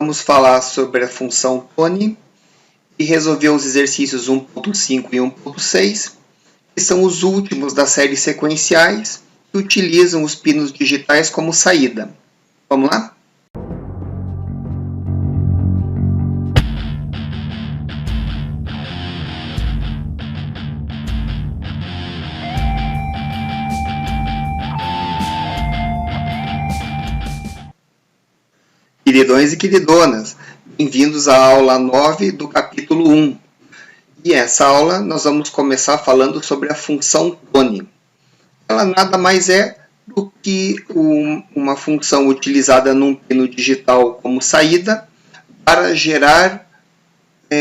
Vamos falar sobre a função Tone e resolver os exercícios 1.5 e 1.6, que são os últimos das séries sequenciais que utilizam os pinos digitais como saída. Vamos lá? Queridões e queridonas, bem-vindos à aula 9 do capítulo 1. E essa aula nós vamos começar falando sobre a função Tone. Ela nada mais é do que uma função utilizada num pino digital como saída para gerar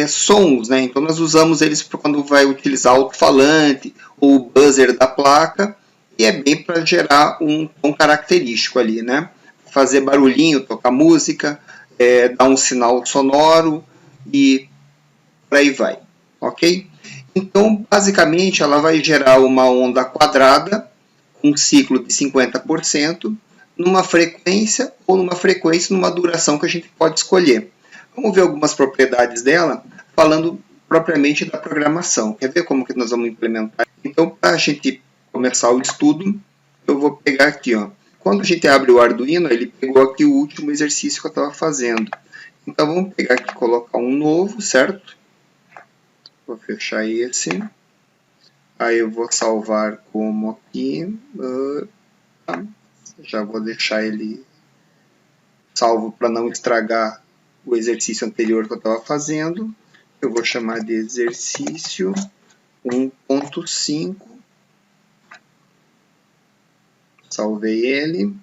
sons, né? Então nós usamos eles quando vai utilizar o alto-falante ou o buzzer da placa, e é bem para gerar um tom característico ali, né? Fazer barulhinho, tocar música, dar um sinal sonoro e por aí vai, ok? Então, basicamente, ela vai gerar uma onda quadrada com um ciclo de 50% numa frequência ou numa duração que a gente pode escolher. Vamos ver algumas propriedades dela, falando propriamente da programação. Quer ver como que nós vamos implementar? Então, para a gente começar o estudo, eu vou pegar aqui, ó. Quando a gente abre o Arduino, ele pegou aqui o último exercício que eu estava fazendo. Então, vamos pegar aqui e colocar um novo, certo? Vou fechar esse. Aí eu vou salvar como aqui. Já vou deixar ele salvo para não estragar o exercício anterior que eu estava fazendo. Eu vou chamar de exercício 1.5. Salvei ele.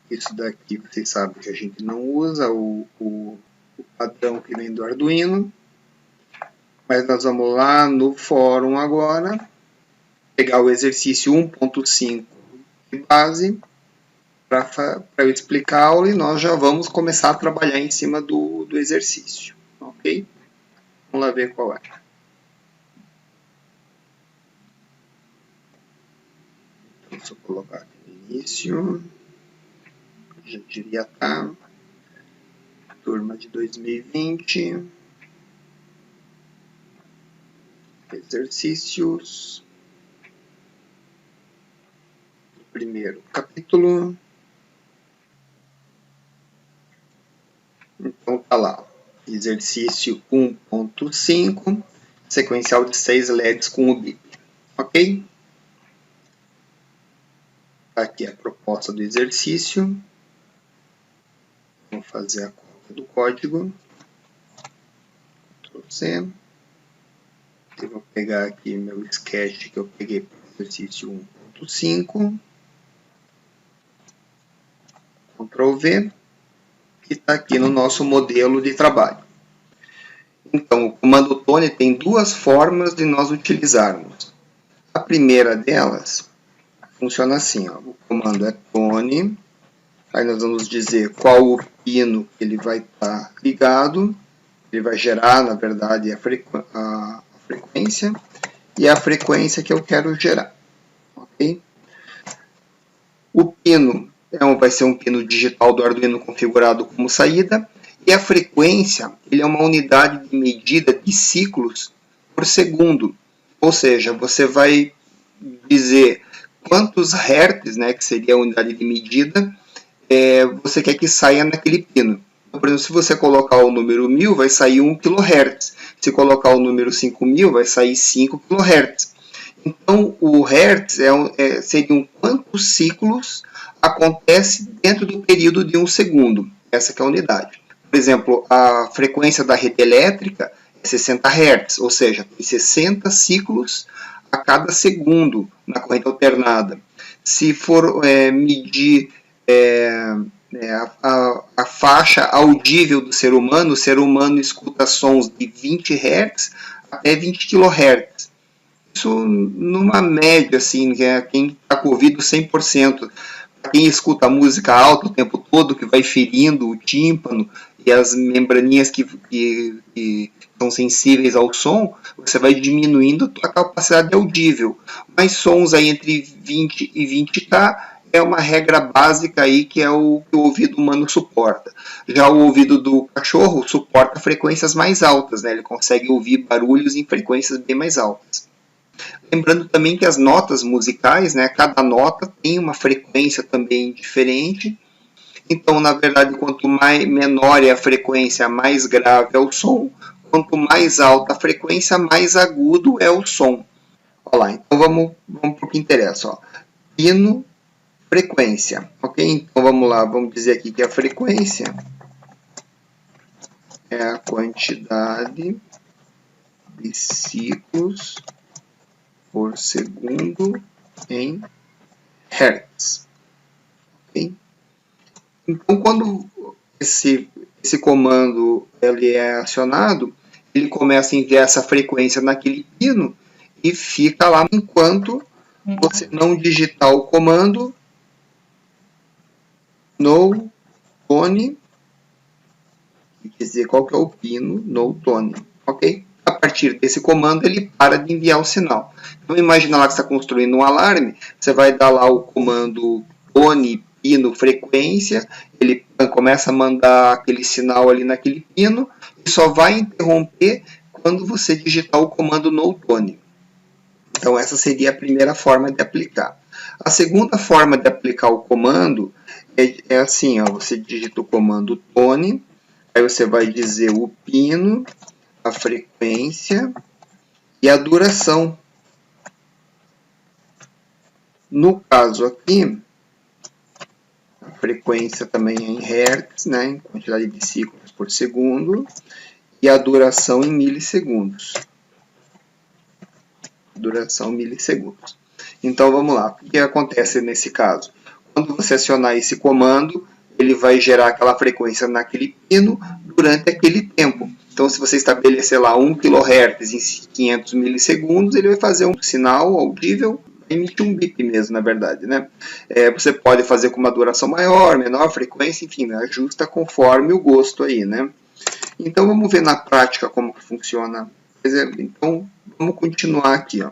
Isso daqui vocês sabem que a gente não usa o padrão que vem do Arduino. Mas nós vamos lá no fórum agora, pegar o exercício 1.5 de base para eu explicar a aula, e nós já vamos começar a trabalhar em cima do exercício, ok? Vamos lá ver qual é. Então, se eu colocar aqui no início, já devia estar, turma de 2020, exercícios, primeiro capítulo. Então tá lá, exercício 1.5, sequencial de 6 LEDs com o bip, ok? Aqui a proposta do exercício. Vou fazer a cópia do código. Ctrl+C. Eu vou pegar aqui meu sketch que eu peguei para o exercício 1.5. Ctrl+V. Que está aqui no nosso modelo de trabalho. Então, o comando Tone tem duas formas de nós utilizarmos. A primeira delas funciona assim, ó. O comando é Tone, aí nós vamos dizer qual o pino que ele vai estar ligado, ele vai gerar, na verdade, a frequência, e a frequência que eu quero gerar, ok? O pino vai ser um pino digital do Arduino configurado como saída, e a frequência ele é uma unidade de medida de ciclos por segundo. Ou seja, você vai dizer quantos hertz, né, que seria a unidade de medida, você quer que saia naquele pino. Então, por exemplo, se você colocar o número 1000, vai sair 1 kHz. Se colocar o número 5000, vai sair 5 kHz. Então, o hertz seriam quantos ciclos acontece dentro do período de 1 segundo. Essa que é a unidade. Por exemplo, a frequência da rede elétrica é 60 Hz, ou seja, tem 60 ciclos a cada segundo na corrente alternada. Se for medir a faixa audível do ser humano, o ser humano escuta sons de 20 Hz até 20 kHz. Isso numa média, assim, quem está com ouvido 100%. Quem escuta música alta o tempo todo, que vai ferindo o tímpano e as membraninhas que são sensíveis ao som, você vai diminuindo a capacidade audível. Mas sons aí entre 20 e 20K é uma regra básica aí que é o que o ouvido humano suporta. Já o ouvido do cachorro suporta frequências mais altas, né? Ele consegue ouvir barulhos em frequências bem mais altas. Lembrando também que as notas musicais, né? Cada nota tem uma frequência também diferente. Então, na verdade, quanto menor é a frequência, mais grave é o som. Quanto mais alta a frequência, mais agudo é o som. Olha lá, então vamos para o que interessa. Ó. Pino, frequência. Ok? Então vamos lá, vamos dizer aqui que a frequência é a quantidade de ciclos por segundo em Hertz. Okay? Então, quando esse comando ele é acionado, ele começa a enviar essa frequência naquele pino e fica lá enquanto você não digitar o comando no tone, quer dizer, qual que é o pino no tone, ok? A partir desse comando, ele para de enviar o sinal. Então, imagina lá que você está construindo um alarme, você vai dar lá o comando tone, pino, frequência, ele começa a mandar aquele sinal ali naquele pino e só vai interromper quando você digitar o comando no tone. Então, essa seria a primeira forma de aplicar. A segunda forma de aplicar o comando é assim, ó, você digita o comando tone, aí você vai dizer o pino, a frequência e a duração. No caso aqui, a frequência também é em Hertz, né, em quantidade de ciclos por segundo, e a duração em milissegundos. Duração milissegundos. Então vamos lá, o que acontece nesse caso? Quando você acionar esse comando, ele vai gerar aquela frequência naquele pino durante aquele tempo. Então, se você estabelecer lá 1 kHz em 500 milissegundos, ele vai fazer um sinal audível, emitir um bip mesmo, na verdade, né? Você pode fazer com uma duração maior, menor frequência, enfim, né? Ajusta conforme o gosto aí, né? Então, vamos ver na prática como que funciona. Então, vamos continuar aqui, ó.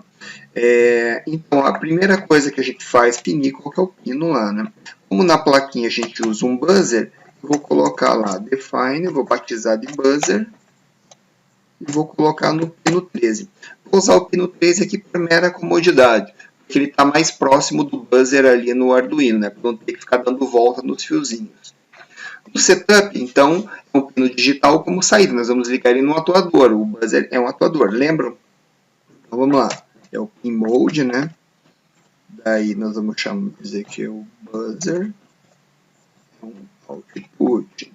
Então, a primeira coisa que a gente faz, definir qual que é o pino lá, né? Como na plaquinha a gente usa um buzzer, eu vou colocar lá define, vou batizar de buzzer, e vou colocar no pino 13. Vou usar o pino 13 aqui por mera comodidade, porque ele está mais próximo do buzzer ali no Arduino, né? Para não ter que ficar dando volta nos fiozinhos. O setup, então, é um pino digital como saída. Nós vamos ligar ele no atuador. O buzzer é um atuador, lembram? Então vamos lá. É o pin mode, né? Daí nós vamos dizer que é o buzzer. É um output.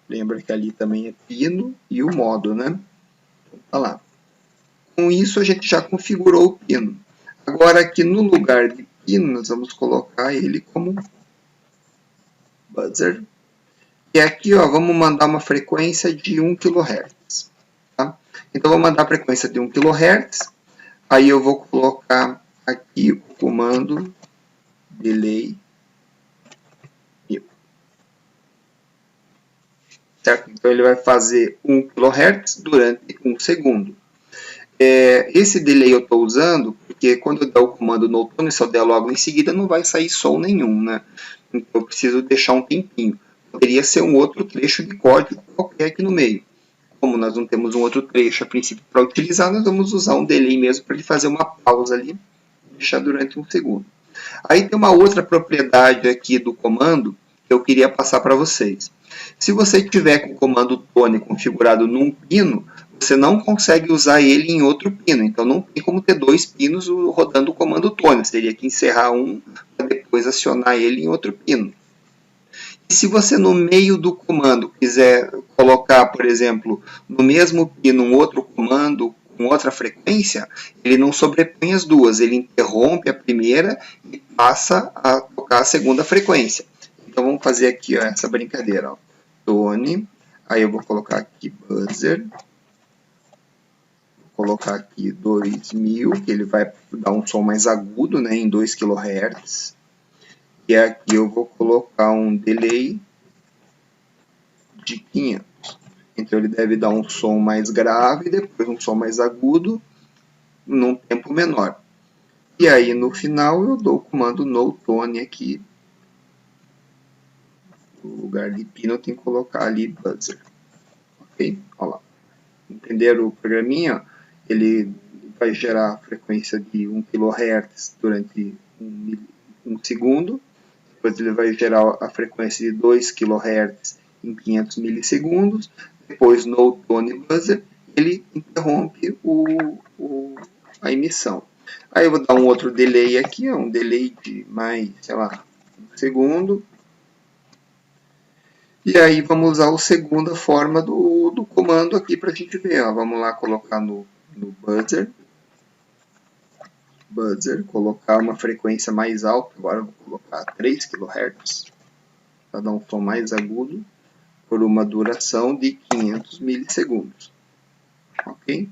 Lembra que ali também é pino e o modo, né? Então, tá lá. Com isso a gente já configurou o pino. Agora aqui no lugar de pino nós vamos colocar ele como buzzer. E aqui, ó, vamos mandar uma frequência de 1 kHz. Tá? Então, vou mandar a frequência de 1 kHz. Aí eu vou colocar aqui o comando delay 1000. Certo? Então, ele vai fazer 1 kHz durante 1 segundo. Esse delay eu estou usando porque quando eu der o comando no tone, se eu der logo em seguida, não vai sair som nenhum, né? Então, eu preciso deixar um tempinho. Poderia ser um outro trecho de código qualquer aqui no meio. Como nós não temos um outro trecho a princípio para utilizar, nós vamos usar um delay mesmo para ele fazer uma pausa ali e deixar durante 1 segundo. Aí tem uma outra propriedade aqui do comando que eu queria passar para vocês. Se você tiver com o comando tone configurado num pino, você não consegue usar ele em outro pino. Então não tem como ter dois pinos rodando o comando tone. Você teria que encerrar um para depois acionar ele em outro pino. E se você no meio do comando quiser colocar, por exemplo, no mesmo pino um outro comando com outra frequência, ele não sobrepõe as duas, ele interrompe a primeira e passa a tocar a segunda frequência. Então vamos fazer aqui ó, essa brincadeira. Ó. Tone, aí eu vou colocar aqui buzzer, vou colocar aqui 2000, que ele vai dar um som mais agudo, né, em 2 kHz. E aqui eu vou colocar um delay de 500. Então ele deve dar um som mais grave, depois um som mais agudo, num tempo menor. E aí no final eu dou o comando no_tone aqui. No lugar de pino eu tenho que colocar ali buzzer. Ok? Olha lá. Entenderam o programinha? Ele vai gerar a frequência de 1 kHz durante um segundo. Depois ele vai gerar a frequência de 2 kHz em 500 milissegundos. Depois no tone buzzer ele interrompe a emissão. Aí eu vou dar um outro delay aqui, um delay de mais, sei lá, um segundo. E aí vamos usar a segunda forma do comando aqui para a gente ver. Ó. Vamos lá colocar no buzzer. Buzzer, colocar uma frequência mais alta. Agora eu vou colocar 3 kHz para dar um som mais agudo por uma duração de 500 milissegundos. Ok?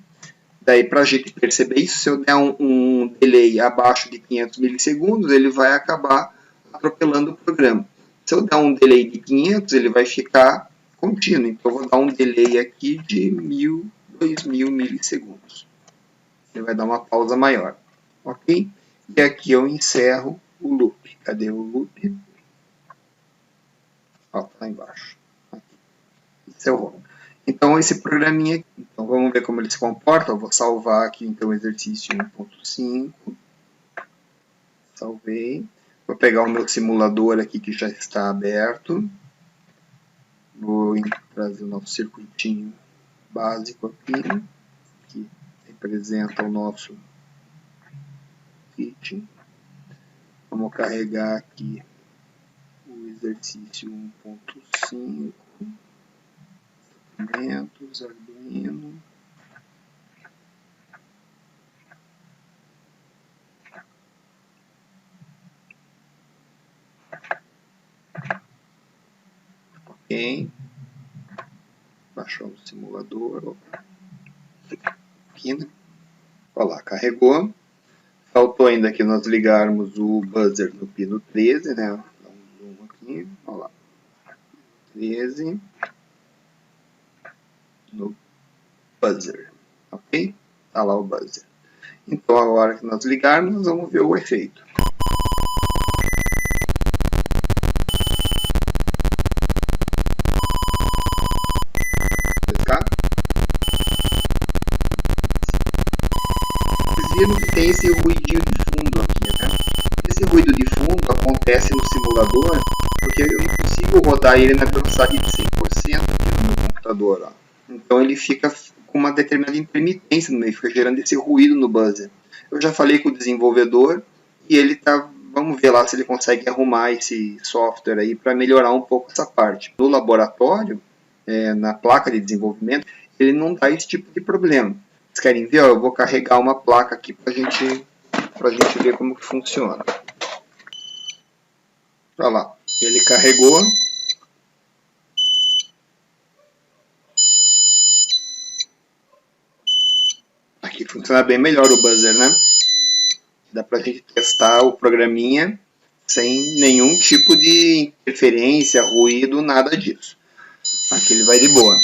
Daí, para a gente perceber isso, se eu der um delay abaixo de 500 milissegundos, ele vai acabar atropelando o programa. Se eu der um delay de 500, ele vai ficar contínuo. Então, eu vou dar um delay aqui de 1000, 2000 milissegundos. Ele vai dar uma pausa maior. Ok? E aqui eu encerro o loop. Cadê o loop? Ó, tá lá embaixo. Aqui. Encerrou. Então, esse programinha aqui. Então, vamos ver como ele se comporta. Eu vou salvar aqui, então, o exercício 1.5. Salvei. Vou pegar o meu simulador aqui, que já está aberto. Vou trazer o nosso circuitinho básico aqui, que representa o nosso kit. Vamos carregar aqui o exercício 1.5. Documentos, Arduino. Ok. Baixar o simulador. Aqui, né? Olha lá, carregou. Faltou ainda que nós ligarmos o buzzer no pino 13, né? Dá um zoom aqui. Olha lá. 13. No buzzer. Ok? Tá lá o buzzer. Então, a hora que nós ligarmos, nós vamos ver o efeito. Tá? Vocês viram que tem esse ruidinho de fundo aqui, né? Esse ruído de fundo acontece no simulador porque eu não consigo rodar ele na velocidade de 100% aqui no meu computador. Ó. Então ele fica com uma determinada intermitência no meio, fica gerando esse ruído no buzzer. Eu já falei com o desenvolvedor e ele tá, vamos ver lá se ele consegue arrumar esse software aí para melhorar um pouco essa parte. No laboratório, na placa de desenvolvimento, ele não dá esse tipo de problema. Vocês querem ver? Ó, eu vou carregar uma placa aqui para a gente ver como que funciona. Olha lá, ele carregou. Aqui funciona bem melhor o buzzer, né? Dá pra gente testar o programinha sem nenhum tipo de interferência, ruído, nada disso. Aqui ele vai de boa.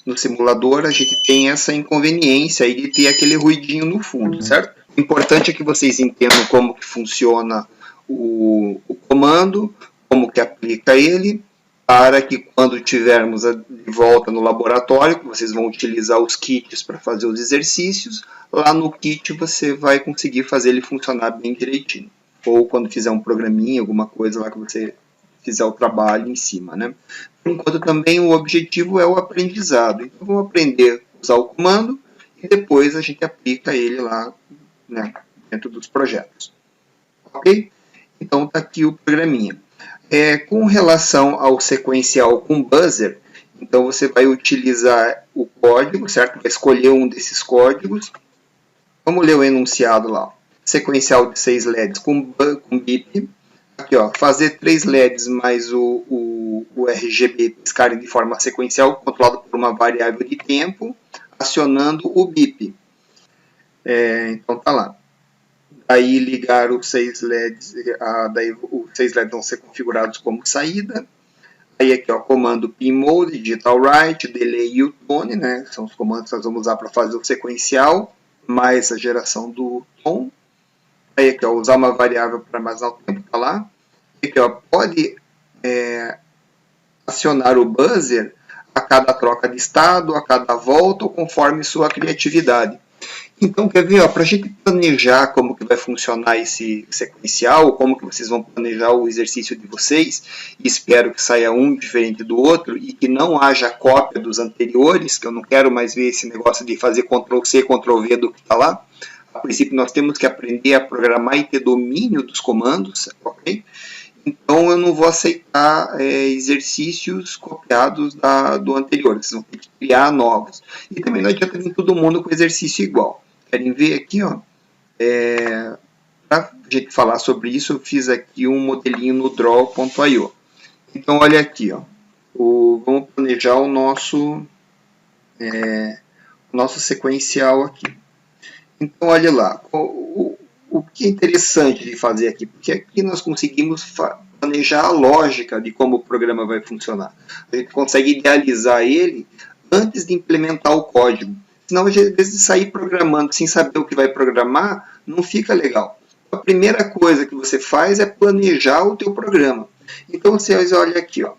No simulador a gente tem essa inconveniência aí de ter aquele ruidinho no fundo, certo? O importante é que vocês entendam como que funciona o comando, como que aplica ele, para que quando tivermos de volta no laboratório, que vocês vão utilizar os kits para fazer os exercícios, lá no kit você vai conseguir fazer ele funcionar bem direitinho. Ou quando fizer um programinha, alguma coisa lá que você fizer o trabalho em cima, né? Por enquanto também o objetivo é o aprendizado. Então vamos aprender a usar o comando e depois a gente aplica ele lá, né, dentro dos projetos. Ok? Então está aqui o programinha. Com relação ao sequencial com buzzer, então você vai utilizar o código, certo? Vai escolher um desses códigos. Vamos ler o enunciado lá. Sequencial de 6 LEDs com bip. Aqui, ó, fazer 3 LEDs mais o RGB piscarem de forma sequencial, controlado por uma variável de tempo, acionando o bip. Então tá lá. Aí ligar os 6 LEDs, daí os 6 LEDs vão ser configurados como saída. Aí aqui, ó, comando pin mode, digital write, delay e o tone, né? São os comandos que nós vamos usar para fazer o sequencial, mais a geração do tom. Aí aqui, ó, usar uma variável para armazenar o tempo, tá lá. Aqui, ó, pode acionar o buzzer a cada troca de estado, a cada volta, ou conforme sua criatividade. Então, quer ver, para a gente planejar como que vai funcionar esse sequencial, como que vocês vão planejar o exercício de vocês, e espero que saia um diferente do outro e que não haja cópia dos anteriores, que eu não quero mais ver esse negócio de fazer Ctrl+C, Ctrl+V do que está lá. A princípio, nós temos que aprender a programar e ter domínio dos comandos, ok? Então, eu não vou aceitar exercícios copiados do anterior, vocês vão ter que criar novos. E também não adianta vir todo mundo com exercício igual. Querem ver aqui, ó? Para a gente falar sobre isso, eu fiz aqui um modelinho no draw.io. Então, olha aqui, ó. Vamos planejar o nosso sequencial aqui. Então, olha lá. O que é interessante de fazer aqui? Porque aqui nós conseguimos planejar a lógica de como o programa vai funcionar. A gente consegue idealizar ele antes de implementar o código. Senão, às vezes, sair programando sem saber o que vai programar, não fica legal. A primeira coisa que você faz é planejar o teu programa. Então, vocês olham aqui, ó.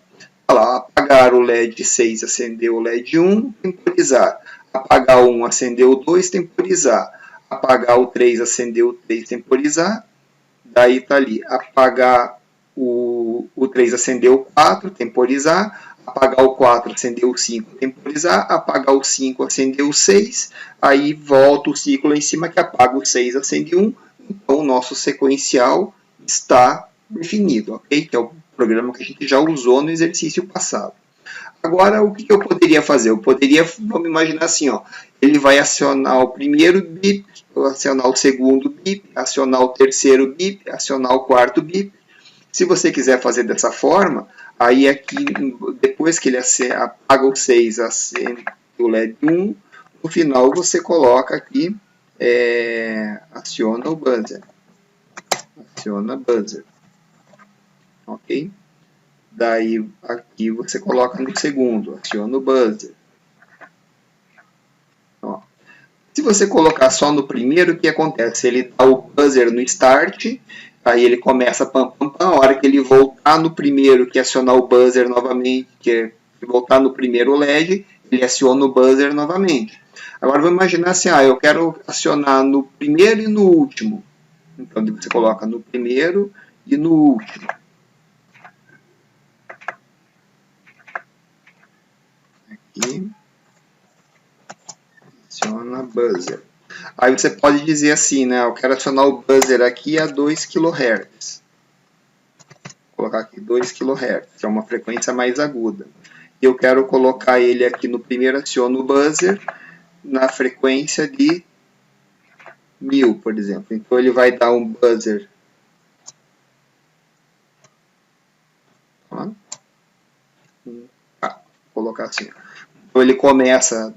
Olha lá, apagar o LED 6, acender o LED 1, temporizar. Apagar o 1, acender o 2, temporizar. Apagar o 3, acender o 3, temporizar. Daí está ali, apagar o 3, acender o 4, temporizar. Apagar o 4, acender o 5, temporizar. Apagar o 5, acender o 6. Aí volta o ciclo lá em cima que apaga o 6, acende 1. Então o nosso sequencial está definido, ok? Que é o programa que a gente já usou no exercício passado. Agora, o que eu poderia fazer? Eu poderia, vamos imaginar assim, ó, ele vai acionar o primeiro bip, acionar o segundo bip, acionar o terceiro bip, acionar o quarto bip. Se você quiser fazer dessa forma, aí aqui, depois que ele apaga o 6, acende o LED 1, no final você coloca aqui, aciona o buzzer. Aciona buzzer. Ok? Daí aqui você coloca no segundo, aciona o buzzer. Ó. Se você colocar só no primeiro, o que acontece? Ele dá o buzzer no start, aí ele começa pam, pam, pam. A hora que ele voltar no primeiro, que é acionar o buzzer novamente, que é voltar no primeiro LED, ele aciona o buzzer novamente. Agora vamos imaginar assim, eu quero acionar no primeiro e no último. Então você coloca no primeiro e no último. Aqui. Aciona buzzer. Aí você pode dizer assim, né? Eu quero acionar o buzzer aqui a 2 kHz. Vou colocar aqui 2 kHz, que é uma frequência mais aguda. E eu quero colocar ele aqui no primeiro, aciono o buzzer na frequência de 1000, por exemplo. Então ele vai dar um buzzer. Vou colocar assim. Então ele começa a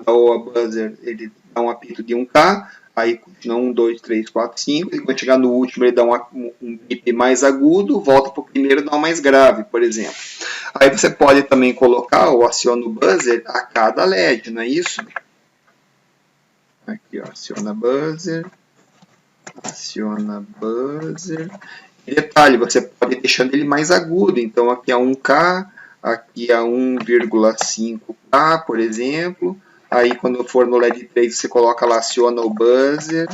dar o buzzer, ele dá um apito de 1K, aí continua 1, 2, 3, 4, 5, e quando chegar no último ele dá um bip mais agudo, volta para o primeiro e dá um mais grave, por exemplo. Aí você pode também colocar o aciona o buzzer a cada LED, não é isso? Aqui, ó, aciona buzzer. E detalhe, você pode ir deixando ele mais agudo, então aqui é 1K, aqui é 1,5K, por exemplo. Aí quando for no LED 3, você coloca lá, aciona o buzzer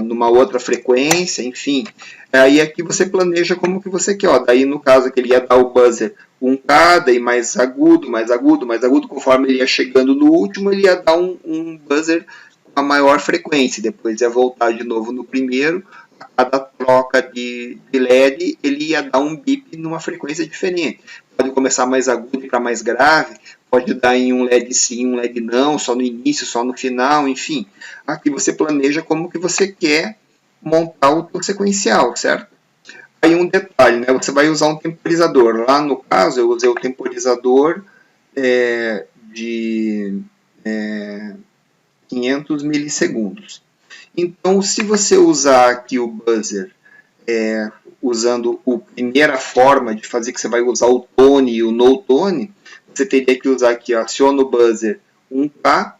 numa outra frequência, enfim. Aí aqui você planeja como que você quer. Ó. Daí no caso que ele ia dar o buzzer 1K, daí mais agudo, mais agudo, mais agudo, conforme ele ia chegando no último, ele ia dar um buzzer com a maior frequência. Depois ia voltar de novo no primeiro. A cada troca de LED, ele ia dar um bip numa frequência diferente. Pode começar mais agudo para mais grave, pode dar em um LED sim, um LED não, só no início, só no final, enfim. Aqui você planeja como que você quer montar o seu sequencial, certo? Aí um detalhe, né? Você vai usar um temporizador. Lá no caso, eu usei o temporizador de 500 milissegundos. Então, se você usar aqui o buzzer usando a primeira forma de fazer, que você vai usar o tone e o no tone, você teria que usar aqui, ó, aciona o buzzer 1K,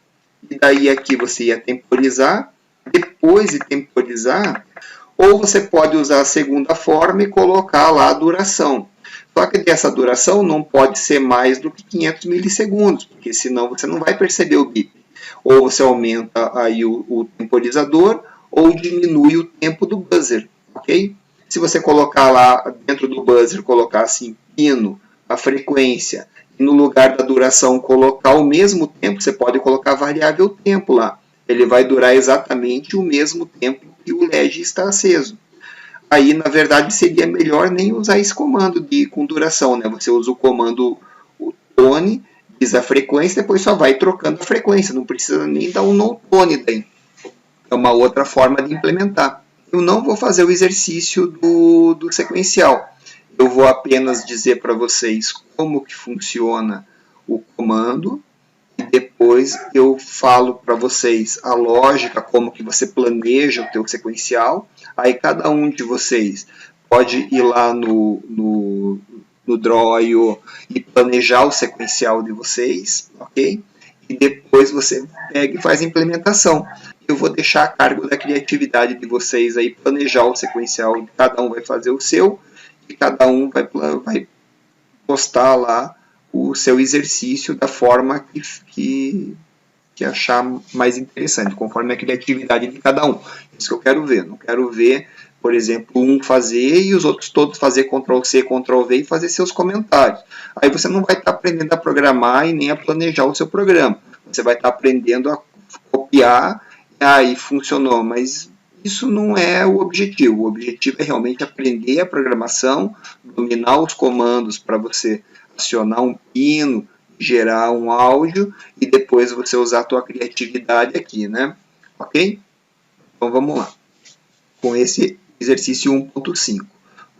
e daí aqui você ia temporizar, depois de temporizar, ou você pode usar a segunda forma e colocar lá a duração. Só que essa duração não pode ser mais do que 500 milissegundos, porque senão você não vai perceber o bip. Ou você aumenta aí o temporizador, ou diminui o tempo do buzzer, ok? Se você colocar lá dentro do buzzer, colocar assim, pino, a frequência, e no lugar da duração colocar o mesmo tempo, você pode colocar variável tempo lá. Ele vai durar exatamente o mesmo tempo que o LED está aceso. Aí, na verdade, seria melhor nem usar esse comando com duração, né? Você usa o comando o tone, diz a frequência, depois só vai trocando a frequência, não precisa nem dar um no tone daí. É uma outra forma de implementar. Eu não vou fazer o exercício do sequencial. Eu vou apenas dizer para vocês como que funciona o comando e depois eu falo para vocês a lógica, como que você planeja o teu sequencial. Aí cada um de vocês pode ir lá no Draw.io e planejar o sequencial de vocês, ok? E depois você pega e faz a implementação. Eu vou deixar a cargo da criatividade de vocês aí, planejar o sequencial, cada um vai fazer o seu, e cada um vai postar lá o seu exercício da forma que achar mais interessante, conforme a criatividade de cada um. Isso que eu quero ver. Não quero ver, por exemplo, um fazer e os outros todos fazer Ctrl+C, Ctrl+V e fazer seus comentários. Aí você não vai estar aprendendo a programar e nem a planejar o seu programa. Você vai estar aprendendo a copiar, aí funcionou, mas isso não é o objetivo. O objetivo é realmente aprender a programação, dominar os comandos para você acionar um pino, gerar um áudio e depois você usar a tua criatividade aqui, né? Ok? Então vamos lá. Com esse exercício 1.5.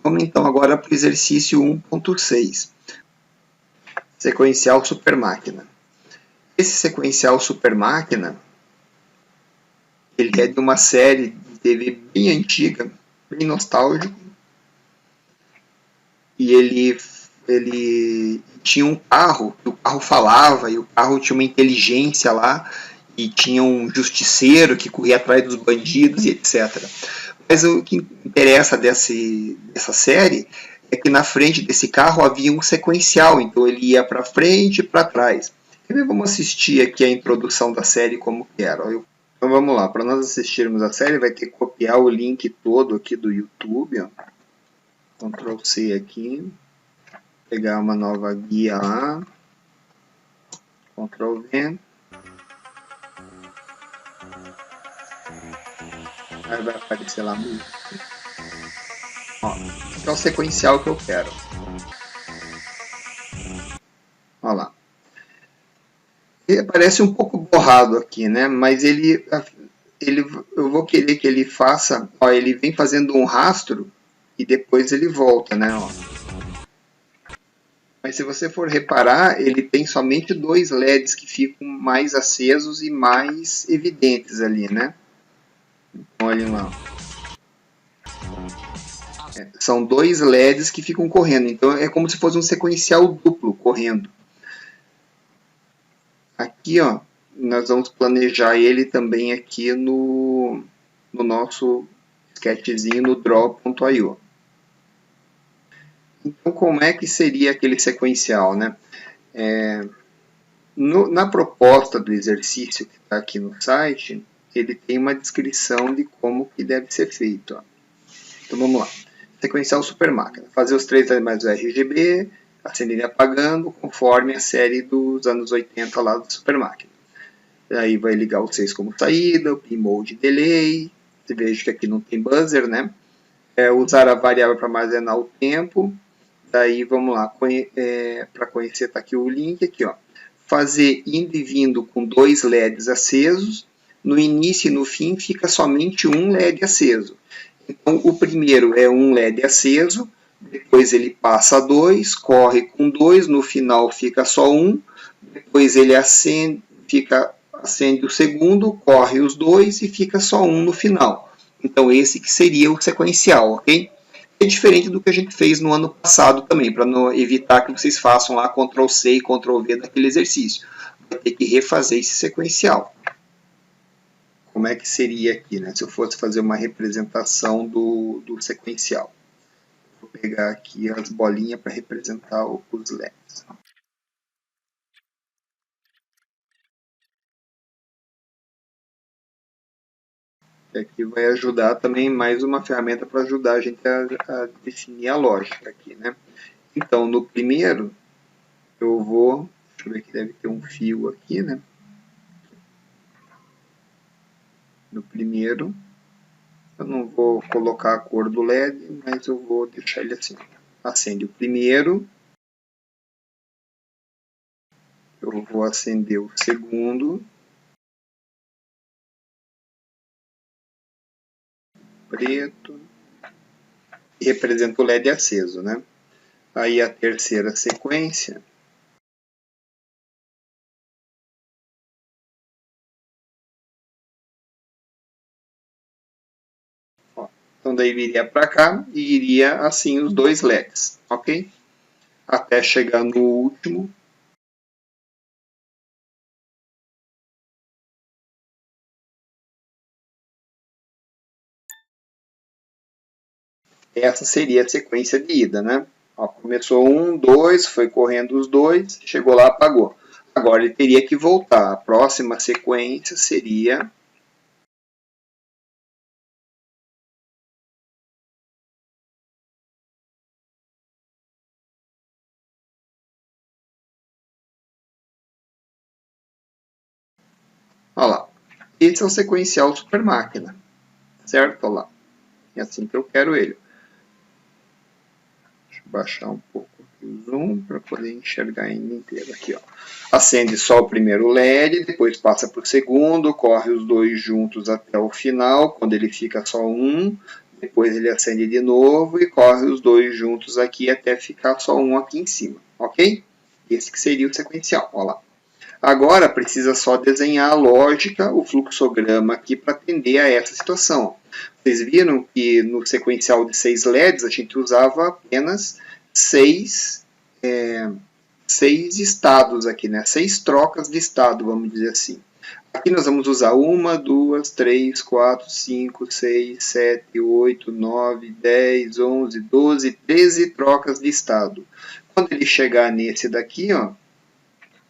Vamos então agora para o exercício 1.6. Sequencial supermáquina. Esse sequencial supermáquina, ele é de uma série de TV bem antiga, bem nostálgico. E ele tinha um carro, o carro falava, e o carro tinha uma inteligência lá, e tinha um justiceiro que corria atrás dos bandidos e etc. Mas o que interessa dessa série é que na frente desse carro havia um sequencial, então ele ia para frente e para trás. Vamos assistir aqui a introdução da série como que era. Então vamos lá, para nós assistirmos a série vai ter que copiar o link todo aqui do YouTube. Ó. Ctrl+C aqui. Pegar uma nova guia lá. Ctrl+V. Aí vai aparecer lá música. Ó, esse é o sequencial que eu quero. Olha lá. Ele parece um pouco borrado aqui, né? Mas eu vou querer que ele faça... Ó, ele vem fazendo um rastro e depois ele volta, né? Ó. Mas se você for reparar, ele tem somente dois LEDs que ficam mais acesos e mais evidentes ali, né? Então, olhem lá. São dois LEDs que ficam correndo. Então é como se fosse um sequencial duplo correndo. Aqui, ó, nós vamos planejar ele também aqui no nosso sketchzinho no Draw.io. Então, como é que seria aquele sequencial, né? Na proposta do exercício que está aqui no site, ele tem uma descrição de como que deve ser feito. Ó. Então, vamos lá. Sequencial supermáquina. Fazer os três elementos RGB, acendendo e apagando, conforme a série dos anos 80 lá do supermáquina. Aí vai ligar o 6 como saída, o Pin Mode Delay. Você veja que aqui não tem buzzer, né? Usar a variável para armazenar o tempo. Daí, vamos lá, para conhecer, está aqui o link, aqui, ó. Fazer indo e vindo com dois LEDs acesos, no início e no fim fica somente um LED aceso. Então, o primeiro é um LED aceso, depois ele passa a 2, corre com 2, no final fica só um, depois ele acende o segundo, corre os dois e fica só um no final. Então, esse que seria o sequencial, ok? É diferente do que a gente fez no ano passado também, para não evitar que vocês façam lá Ctrl+C e Ctrl+V daquele exercício. Vai ter que refazer esse sequencial. como é que seria aqui, né? Se eu fosse fazer uma representação do sequencial. Vou pegar aqui as bolinhas para representar os LEDs. E aqui vai ajudar também mais uma ferramenta para ajudar a gente a definir a lógica aqui, né? Então, no primeiro, eu vou... Deixa eu ver que deve ter um fio aqui, né? No primeiro, eu não vou colocar a cor do LED, mas eu vou deixar ele assim. Acende o primeiro. Eu vou acender o segundo. Preto. E representa o LED aceso, né? Aí a terceira sequência. Ó, então daí viria para cá e iria assim os dois LEDs, ok? Até chegar no último. Essa seria a sequência de ida, né? Ó, começou 1, 2, foi correndo os dois, chegou lá, apagou. Agora ele teria que voltar. A próxima sequência seria... Olha lá. Esse é o sequencial super máquina. Certo? Olha lá. É assim que eu quero ele. Deixa eu baixar um pouco o zoom para poder enxergar ele inteiro. Aqui, ó. Acende só o primeiro LED, depois passa para o segundo, corre os dois juntos até o final, quando ele fica só um, depois ele acende de novo e corre os dois juntos aqui até ficar só um aqui em cima, ok? Esse que seria o sequencial, olha lá. Agora precisa só desenhar a lógica, o fluxograma aqui para atender a essa situação. Vocês viram que no sequencial de 6 LEDs a gente usava apenas 6 estados aqui, né? 6 trocas de estado, vamos dizer assim. Aqui nós vamos usar 1, 2, 3, 4, 5, 6, 7, 8, 9, 10, 11, 12, 13 trocas de estado. Quando ele chegar nesse daqui, ó,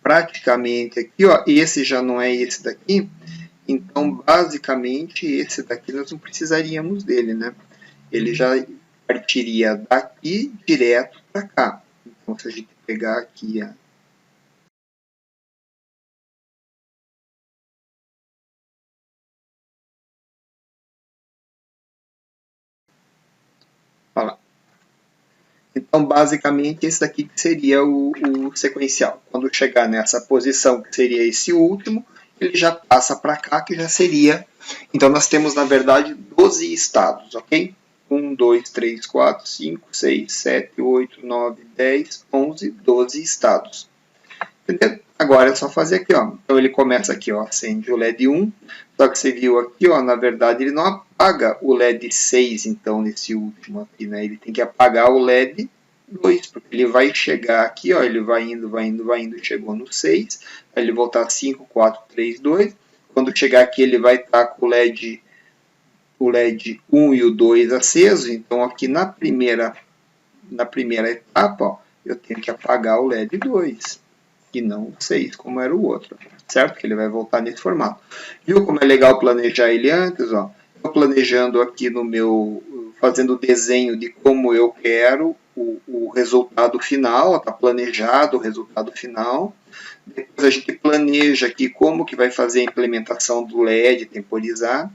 praticamente aqui, ó, esse já não é esse daqui, então basicamente esse daqui nós não precisaríamos dele, né? Ele já partiria daqui direto para cá. Então se a gente pegar aqui, ó, olha lá. Então, basicamente, esse daqui seria o sequencial. Quando chegar nessa posição, que seria esse último, ele já passa para cá, que já seria... Então, nós temos, na verdade, 12 estados, ok? 1, 2, 3, 4, 5, 6, 7, 8, 9, 10, 11, 12 estados. Entendeu? Agora é só fazer aqui, ó. Então, ele começa aqui, ó, acende o LED 1. Só que você viu aqui, ó, na verdade, ele não apaga o LED 6, então, nesse último aqui, né? Ele tem que apagar o LED 2, porque ele vai chegar aqui, ó, ele vai indo, vai indo, vai indo, chegou no 6, aí ele voltar 5, 4, 3, 2. Quando chegar aqui, ele vai estar com o LED 1 e o 2 aceso, então aqui na primeira etapa, ó, eu tenho que apagar o LED 2. E não o 6, como era o outro, certo? Que ele vai voltar nesse formato. Viu como é legal planejar ele antes? Ó? Estou planejando aqui no meu, fazendo o desenho de como eu quero o resultado final, está planejado o resultado final. Depois a gente planeja aqui como que vai fazer a implementação do LED, temporizar.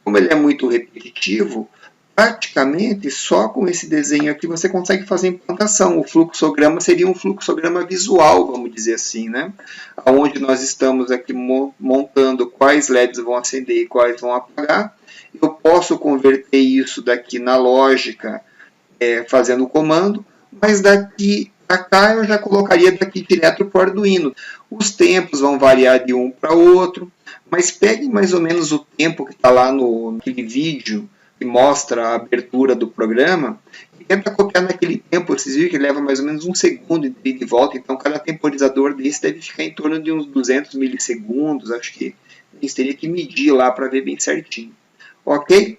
Como ele é muito repetitivo, praticamente só com esse desenho aqui você consegue fazer a implantação. O fluxograma seria um fluxograma visual, vamos dizer assim, né? Onde nós estamos aqui montando quais LEDs vão acender e quais vão apagar. Eu posso converter isso daqui na lógica, fazendo o comando, mas daqui para cá eu já colocaria daqui direto para o Arduino. Os tempos vão variar de um para outro, mas pegue mais ou menos o tempo que está lá naquele vídeo que mostra a abertura do programa e tenta copiar naquele tempo. Vocês viram que leva mais ou menos um segundo de volta, então cada temporizador desse deve ficar em torno de uns 200 milissegundos, acho que gente teria que medir lá para ver bem certinho. Ok?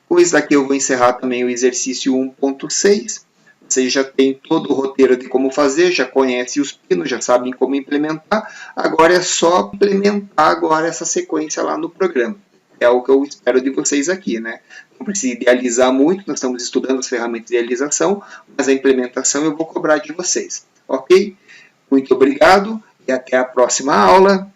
Com isso daqui eu vou encerrar também o exercício 1.6. Vocês já têm todo o roteiro de como fazer, já conhecem os pinos, já sabem como implementar. Agora é só implementar agora essa sequência lá no programa. É o que eu espero de vocês aqui, né? Não precisa idealizar muito, nós estamos estudando as ferramentas de idealização, mas a implementação eu vou cobrar de vocês. Ok? Muito obrigado e até a próxima aula.